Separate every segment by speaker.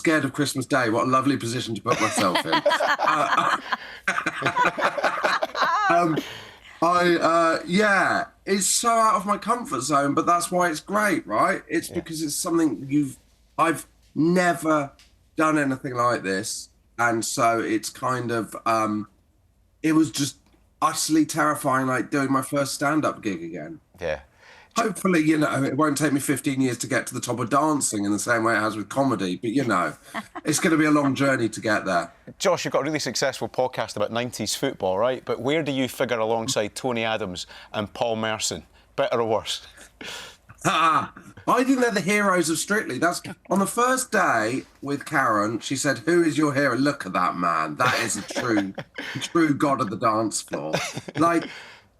Speaker 1: scared of Christmas Day. What a lovely position to put myself in. It's so out of my comfort zone, but that's why it's great, right? It's because it's something I've never done anything like this. And so it's kind of, it was just utterly terrifying, like doing my first stand-up gig again.
Speaker 2: Yeah.
Speaker 1: Hopefully, it won't take me 15 years to get to the top of dancing in the same way it has with comedy. But, it's going to be a long journey to get there.
Speaker 2: Josh, you've got a really successful podcast about 90s football, right? But where do you figure alongside Tony Adams and Paul Merson? Better or worse?
Speaker 1: I think they're the heroes of Strictly. That's on the first day with Karen. She said, "Who is your hero?" Look at that man. That is a true god of the dance floor. Like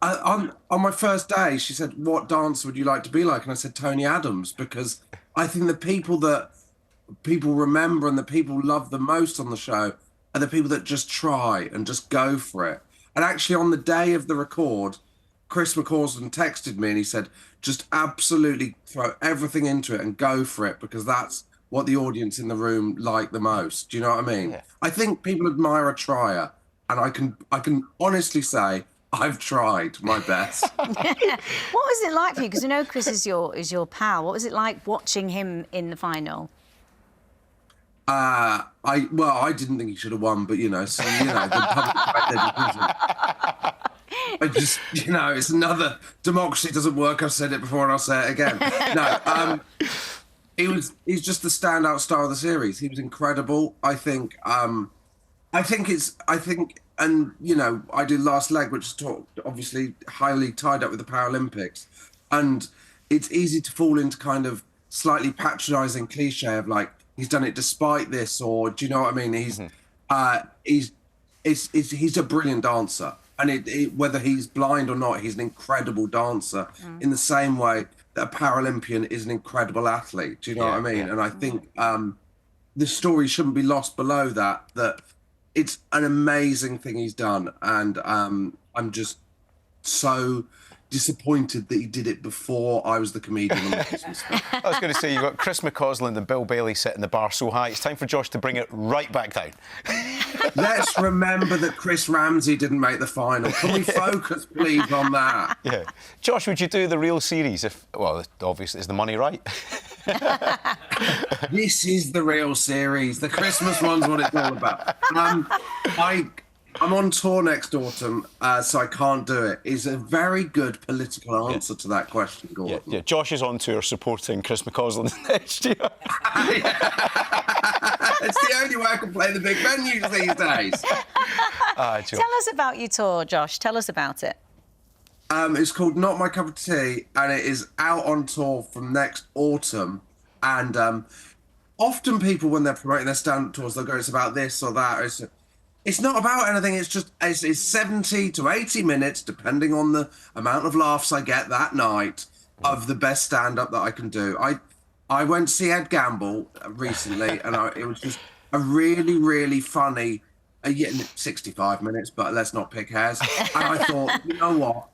Speaker 1: on my first day, she said, "What dancer would you like to be like?" And I said, "Tony Adams," because I think the people that people remember and the people love the most on the show are the people that just try and just go for it. And actually, on the day of the record, Chris McCausland texted me and he said, just absolutely throw everything into it and go for it, because that's what the audience in the room like the most. Do you know what I mean? Yeah. I think people admire a trier, and I can honestly say I've tried my best.
Speaker 3: What was it like for you? Because Chris is your pal. What was it like watching him in the final?
Speaker 1: I didn't think he should have won, but the public I just, it's another democracy doesn't work. I've said it before and I'll say it again. No, he's just the standout star of the series. He was incredible. I think, and I did Last Leg, which is obviously highly tied up with the Paralympics, and it's easy to fall into kind of slightly patronising cliche of like he's done it despite this, or do you know what I mean? He's a brilliant dancer. And whether he's blind or not, he's an incredible dancer in the same way that a Paralympian is an incredible athlete. Do you know what I mean? Yeah. And I think the story shouldn't be lost below that it's an amazing thing he's done. And I'm just so disappointed that he did it before I was the comedian on the Christmas film.
Speaker 2: I was going to say, you've got Chris McCausland and Bill Bailey setting the bar so high. It's time for Josh to bring it right back down.
Speaker 1: Let's remember that Chris Ramsey didn't make the final. Can we focus, please, on that?
Speaker 2: Yeah. Josh, would you do the real series if... Well, obviously, is the money right?
Speaker 1: This is the real series. The Christmas one's what it's all about. I'm on tour next autumn, so I can't do it. It's a very good political answer to that question, Gordon.
Speaker 2: Yeah, Josh is on tour supporting Chris McCausland next year.
Speaker 1: It's the only way I can play the big venues these days.
Speaker 3: Tell us about your tour, Josh. Tell us about it.
Speaker 1: It's called Not My Cup of Tea, and it is out on tour from next autumn. And often people, when they're promoting their stand-up tours, they'll go, it's about this or that. It's not about anything. It's 70 to 80 minutes, depending on the amount of laughs I get that night, of the best stand-up that I can do. I went to see Ed Gamble recently, and it was just a really, really funny, 65 minutes, but let's not pick hairs. And I thought, you know what?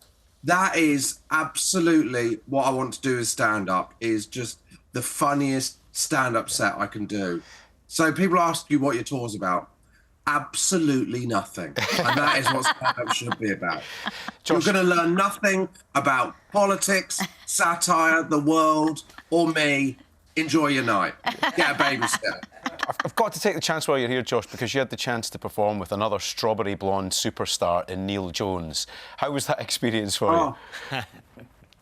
Speaker 1: That is absolutely what I want to do as stand-up, is just the funniest stand-up set I can do. So people ask you what your tour's about. Absolutely nothing. And that is what stand-up should be about. Josh, you're going to learn nothing about politics, satire, the world, or me. Enjoy your night. Get a babysitter.
Speaker 2: I've got to take the chance while you're here, Josh, because you had the chance to perform with another strawberry blonde superstar in Neil Jones. How was that experience for you?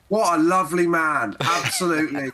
Speaker 1: What a lovely man. Absolutely.